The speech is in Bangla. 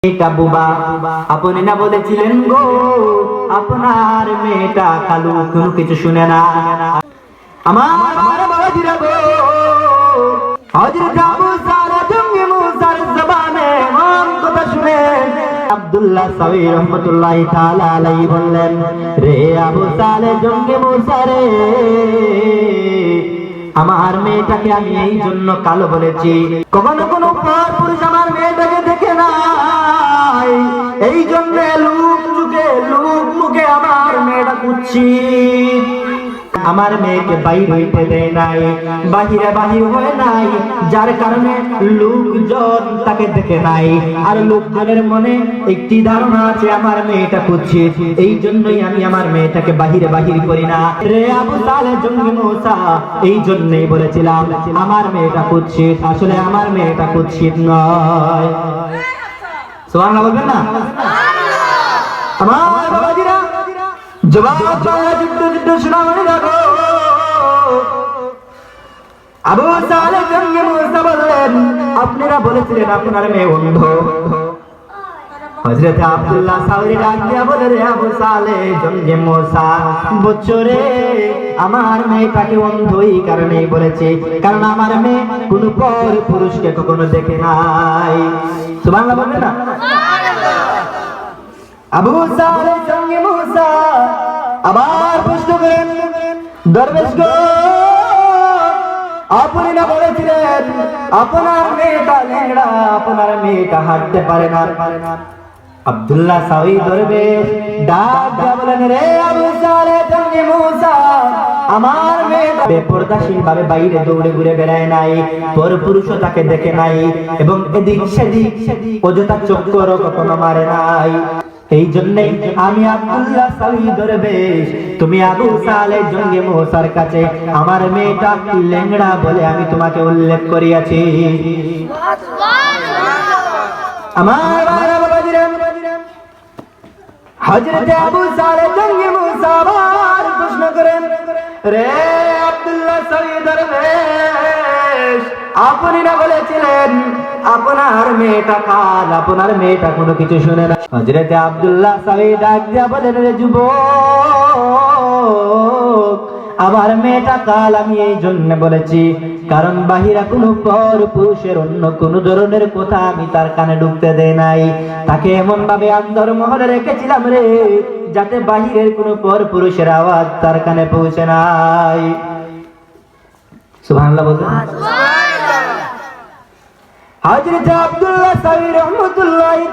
বুবা আপনি না বলেছিলেন গো আপনার মেয়েটা কালু কোনো কিছু শুনে না। আমার বাবাজিরা গো হযরত আবু সালেহ জঙ্গি মুসার জবানে এমন কথা শুনে আব্দুল্লাহ সাওয়ী রাহমাতুল্লাহি তাআলা আলাইহি বললেন, রে আবু সালেহ জঙ্গি মুসা রে, আমার মেয়েটাকে আমি এই জন্য কালো বলেছি, কখনো কোনো পুরুষ আমার মেয়েটাকে দেখে নাই, এই জন্য লোক মুখে আমার মেয়েটা কুচ্ছি, আমার মেয়েকে বাইরে হইতে দেয় নাই, বাহির হয়ে নাই, যার কারণে লোকজন তাকে দেখে নাই, আর লোকজনের মনে একটি ধারণা আছে আমার মেয়েটা কুচ্ছি, এই জন্যই আমি আমার মেয়েটাকে বাহির করি না। রে আবু সালেহ জঙ্গি মুসা, এই জন্যই বলেছিলাম আমার মেয়েটা কুচ্ছি, আসলে আমার মেয়েটা কুচ্ছি নয়। সুবহানাল্লাহ বলবেন না? আমার বাবাজিরা জবাব যুদ্ধ শোনাবনি দেখো। আবু সালেহ জঙ্গি মুসা বললেন, আপনারা বলেছিলেন আপনার মেয়ে অন্ধ। হযরত আব্দুল্লাহ সাওয়ী ডাক দিয়া বলে, রে আবু সালেহ জঙ্গি মুসা, বছরে আমার মেয়েটাকে অন্ধই কারণেই বলেছে, কারণ আমার মেয়ে কোন পর পুরুষকে কখনো দেখে নাই। সুবহানাল্লাহ বলবেন না? আবু সালেহ জঙ্গি মুসা আবার প্রশ্ন করেন, দরবেশ গো, আপনি না বলেছিলেন আপনার মেয়েটা ল্যাংড়া, আপনার মেয়েটা হাঁটতে পারে না? আব্দুল্লাহ সাওয়ী দরবেশ ডাক দিয়া বলেন, রে আবু সালেহ জঙ্গি মুসা, আমার মেয়েটা বেপরদাশীল ভাবে বাইরে দৌড়ে ঘুরে বেড়ায় নাই, পরপুরুষও তাকে দেখে নাই, এবং এদিক সেদিক অযথা চক্কর কখনো মারে নাই। এই জন্যই আমি আব্দুল্লাহ সাওয়ী দরবেশ, তুমি আবু সালেহ জঙ্গি মুসার কাছে আমার মেয়েটা ল্যাংড়া বলে আমি তোমাকে উল্লেখ করিয়াছি। আমার বাবাজিরা, হযরত আবু সালেহ জঙ্গি মুসা আবার প্রশ্ন করেন, রে আব্দুল্লাহ সাওয়ী দরবেশ, আপনি না বলেছিলেন আপনার মেয়েটা কাল, আপনার মেয়েটা কোনো কিছু শুনে না? হযরত আব্দুল্লাহ সাওয়ী ডাক দিয়া বলেন, রে যুবক, আমার মেয়েটা কাল আমি এই জন্য বলেছি কারণ বাহিরা কোনো পর পুরুষের অন্য কোন ধরনের কথা আমি তার কানে ঢুকতে দেই নাই, তাকে এমন ভাবে অন্তর্মহলে রেখেছিলাম রে, যাতে বাহিরের কোনো পর পুরুষের আওয়াজ তার কানে পৌঁছে নাই। সুবহানাল্লাহ বলুন। হযরত আব্দুল্লাহ সাওয়ী রাহমাতুল্লাহি